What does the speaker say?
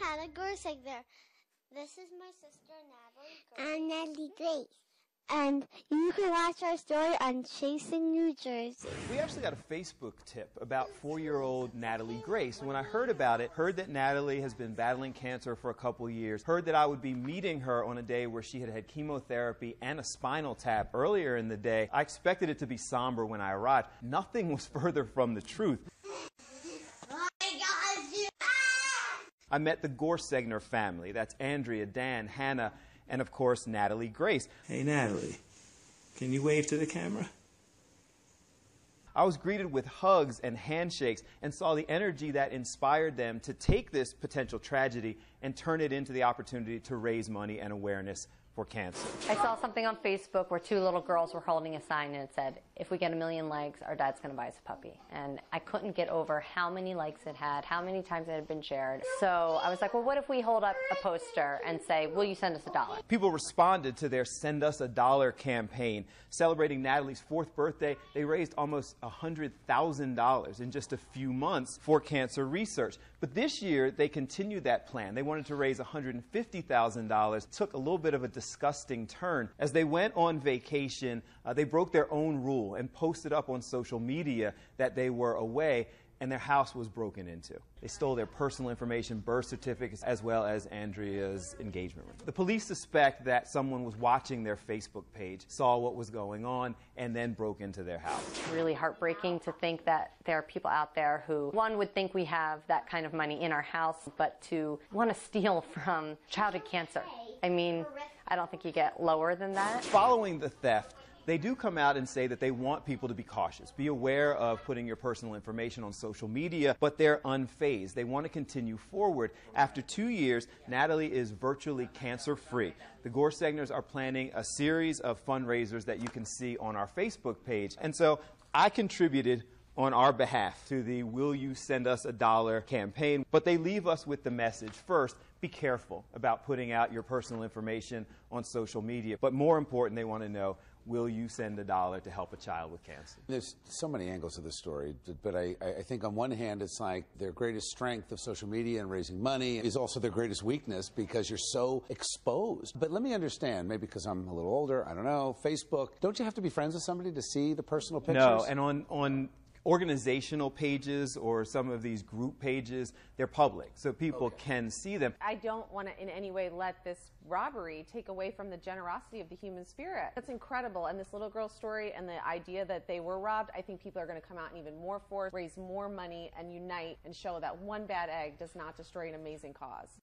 Hannah Gorsegner. This is my sister, Natalie. I'm Natalie Grace. And you can watch our story on Chasing New Jersey. We actually got a Facebook tip about 4-year-old Natalie Grace. When I heard about it, heard that Natalie has been battling cancer for a couple years, heard that I would be meeting her on a day where she had had chemotherapy and a spinal tap earlier in the day. I expected it to be somber when I arrived. Nothing was further from the truth. I met the Gorsegner family. That's Andrea, Dan, Hannah, and of course, Natalie Grace. Hey, Natalie, can you wave to the camera? I was greeted with hugs and handshakes and saw the energy that inspired them to take this potential tragedy and turn it into the opportunity to raise money and awareness for cancer. I saw something on Facebook where 2 little girls were holding a sign and it said, if we get 1 million likes, our dad's going to buy us a puppy. And I couldn't get over how many likes it had, how many times it had been shared. So I was like, well, what if we hold up a poster and say, will you send us $1? People responded to their Send Us a Dollar campaign. Celebrating Natalie's 4th birthday, they raised almost $100,000 in just a few months for cancer research. But this year, they continued that plan. They wanted to raise $150,000. Took a little bit of a disgusting turn. As they went on vacation, they broke their own rule and posted up on social media that they were away, and their house was broken into. They stole their personal information, birth certificates, as well as Andrea's engagement ring. The police suspect that someone was watching their Facebook page, saw what was going on, and then broke into their house. Really heartbreaking to think that there are people out there who, one, would think we have that kind of money in our house, but to want to steal from childhood cancer. I mean, I don't think you get lower than that. Following the theft, they do come out and say that they want people to be cautious, be aware of putting your personal information on social media, but they're unfazed. They want to continue forward. After 2 years, Natalie is virtually cancer-free. The Gorsegners are planning a series of fundraisers that you can see on our Facebook page. And so I contributed on our behalf to the Will You Send Us a Dollar campaign, but they leave us with the message. First, be careful about putting out your personal information on social media, but more important, they want to know, will you send $1 to help a child with cancer? There's so many angles of the story, but I think on one hand it's like their greatest strength of social media and raising money is also their greatest weakness because you're so exposed. But let me understand, maybe because I'm a little older, I don't know, Facebook, don't you have to be friends with somebody to see the personal pictures? No, and on organizational pages or some of these group pages, they're public, so people can see them. I don't want to in any way let this robbery take away from the generosity of the human spirit. That's incredible, and this little girl's story and the idea that they were robbed, I think people are going to come out in even more force, raise more money, and unite and show that one bad egg does not destroy an amazing cause.